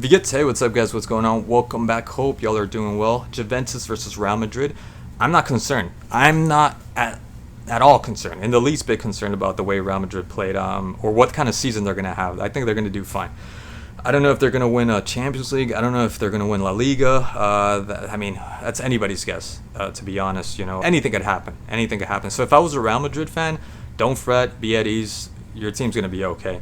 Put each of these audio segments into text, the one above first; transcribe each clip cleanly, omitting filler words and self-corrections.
Hey, what's up, guys? What's going on? Welcome back. Hope y'all are doing well. Juventus versus Real Madrid. I'm not concerned. I'm not at all concerned, in the least bit concerned about the way Real Madrid played, or what kind of season they're going to have. I think they're going to do fine. I don't know if they're going to win a Champions League. I don't know if they're going to win La Liga. That's anybody's guess, to be honest. Anything could happen. Anything could happen. So if I was a Real Madrid fan, don't fret, be at ease. Your team's going to be okay.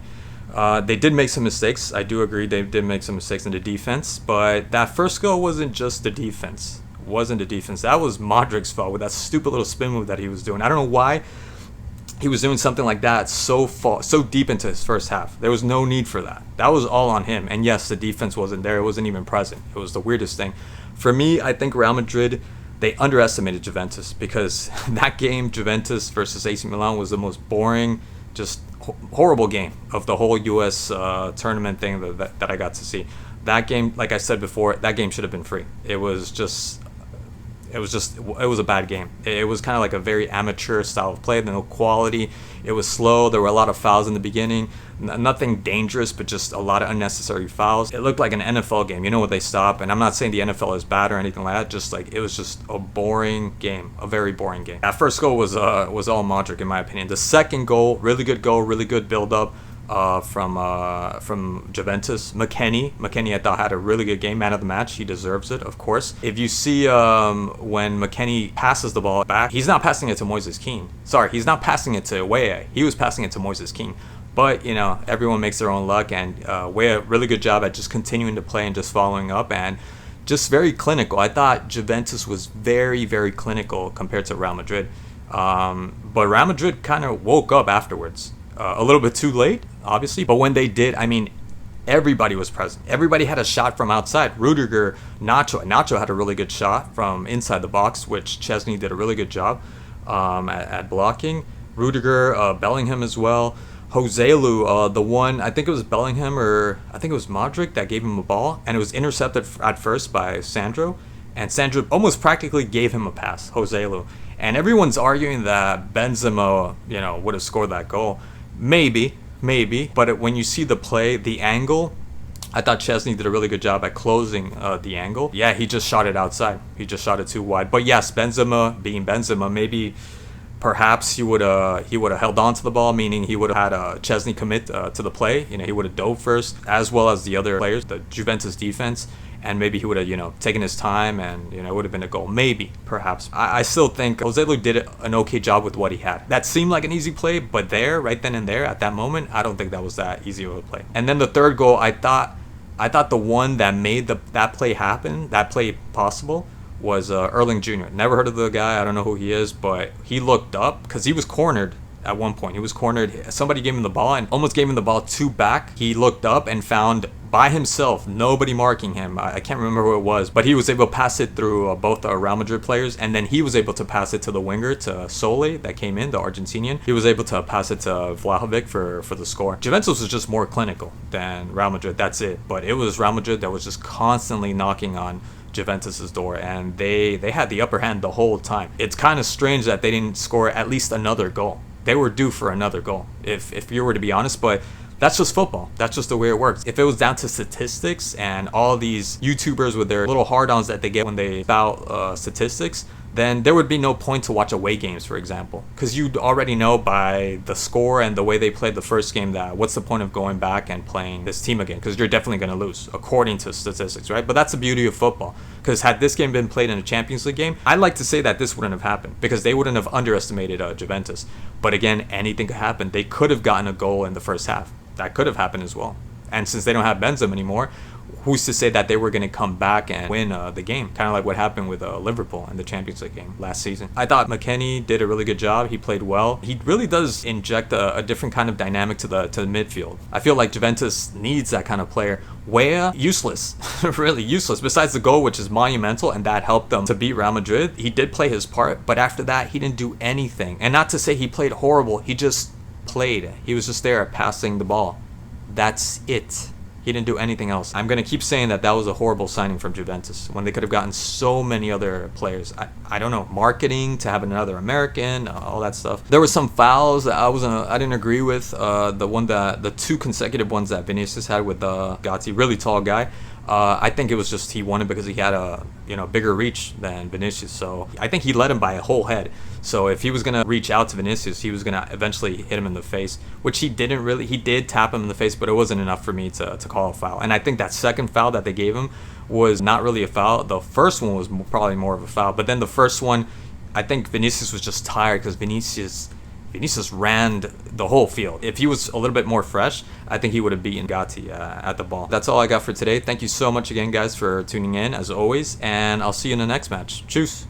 They did make some mistakes. I do agree they did make some mistakes in the defense, but that first goal wasn't just the defense. That was Modric's fault with that stupid little spin move that he was doing. I don't know why he was doing something like that so deep into his first half. There was no need for that. That was all on him. And yes, the defense wasn't there. It wasn't even present. It was the weirdest thing. For me, I think Real Madrid, they underestimated Juventus, because that game, Juventus versus AC Milan, was the most boring, just horrible game of the whole U.S. Tournament thing that I got to see. That game, like I said before, that game should have been free. It was a bad game. It was kind of like a very amateur style of play, no quality. It was slow. There were a lot of fouls in the beginning. Nothing dangerous, but just a lot of unnecessary fouls. It looked like an NFL game. You know what they stop, and I'm not saying the NFL is bad or anything like that. It was just a boring game, a very boring game. That first goal was all Modric, in my opinion. The second goal, really good build up. From Juventus. McKennie I thought had a really good game, man of the match. He deserves it, of course. If you see when McKennie passes the ball back, he's not passing it to Moises Kean. Sorry, he's not passing it to Weah. He was passing it to Moises Kean. But, everyone makes their own luck, and Weah, really good job at just continuing to play and just following up, and just very clinical. I thought Juventus was very, very clinical compared to Real Madrid. But Real Madrid kind of woke up afterwards. A little bit too late, obviously, but when they did, everybody was present. Everybody had a shot from outside. Rudiger, Nacho had a really good shot from inside the box, which Chesney did a really good job at blocking. Rudiger, Bellingham as well. Joselu, the one, I think it was Bellingham or I think it was Modric that gave him a ball, and it was intercepted at first by Sandro, and Sandro almost practically gave him a pass, Joselu. And everyone's arguing that Benzema, would have scored that goal. Maybe, but when you see the play, the angle, I thought Chesney did a really good job at closing the angle. Yeah, he just shot it outside. He just shot it too wide. But yes, Benzema being Benzema, maybe perhaps he would have held on to the ball, meaning he would have had Chesney commit to the play. He would have dove first, as well as the other players, the Juventus defense. And maybe he would have, taken his time, and, it would have been a goal. Maybe, perhaps. I still think Joselu did an okay job with what he had. That seemed like an easy play, but right then and there, at that moment, I don't think that was that easy of a play. And then the third goal, I thought the one that made that play happen, that play possible, was Erling Jr. Never heard of the guy. I don't know who he is, but he looked up, because he was cornered. At one point, he was cornered. Somebody gave him the ball and almost gave him the ball two back. He looked up and found by himself, nobody marking him. I can't remember who it was, but he was able to pass it through both Real Madrid players, and then he was able to pass it to the winger, to Sole, that came in, the Argentinian. He was able to pass it to Vlahovic for the score. Juventus was just more clinical than Real Madrid. That's it. But it was Real Madrid that was just constantly knocking on Juventus's door, and they had the upper hand the whole time. It's kind of strange that they didn't score at least another goal. They were due for another goal, if you were to be honest, but that's just football. That's just the way it works. If it was down to statistics and all these YouTubers with their little hard-ons that they get when they spout statistics, then there would be no point to watch away games, for example, because you'd already know by the score and the way they played the first game that what's the point of going back and playing this team again, because you're definitely going to lose according to statistics, right? But that's the beauty of football, because had this game been played in a Champions League game, I'd like to say that this wouldn't have happened, because they wouldn't have underestimated Juventus. But again, anything could happen. They could have gotten a goal in the first half. That could have happened as well. And since they don't have Benzema anymore, who's to say that they were going to come back and win the game? Kind of like what happened with Liverpool in the Champions League game last season. I thought McKennie did a really good job. He played well. He really does inject a different kind of dynamic to the midfield. I feel like Juventus needs that kind of player. Weah, useless. Really useless. Besides the goal, which is monumental, and that helped them to beat Real Madrid. He did play his part, but after that, he didn't do anything. And not to say he played horrible. He just played. He was just there passing the ball. That's it. He didn't do anything else. I'm going to keep saying that was a horrible signing from Juventus when they could have gotten so many other players. I don't know, marketing to have another American, all that stuff. There were some fouls that I didn't agree with. The two consecutive ones that Vinicius had with Gatti, really tall guy. I think it was just he won it because he had a bigger reach than Vinicius. So I think he led him by a whole head. So if he was gonna reach out to Vinicius, he was gonna eventually hit him in the face, which he didn't really. He did tap him in the face, but it wasn't enough for me to call a foul. And I think that second foul that they gave him was not really a foul. The first one was probably more of a foul, but then the first one, I think Vinicius was just tired because Vinicius ran the whole field. If he was a little bit more fresh, I think he would have beaten Gatti at the ball. That's all I got for today. Thank you so much again, guys, for tuning in, as always, and I'll see you in the next match. Tschüss.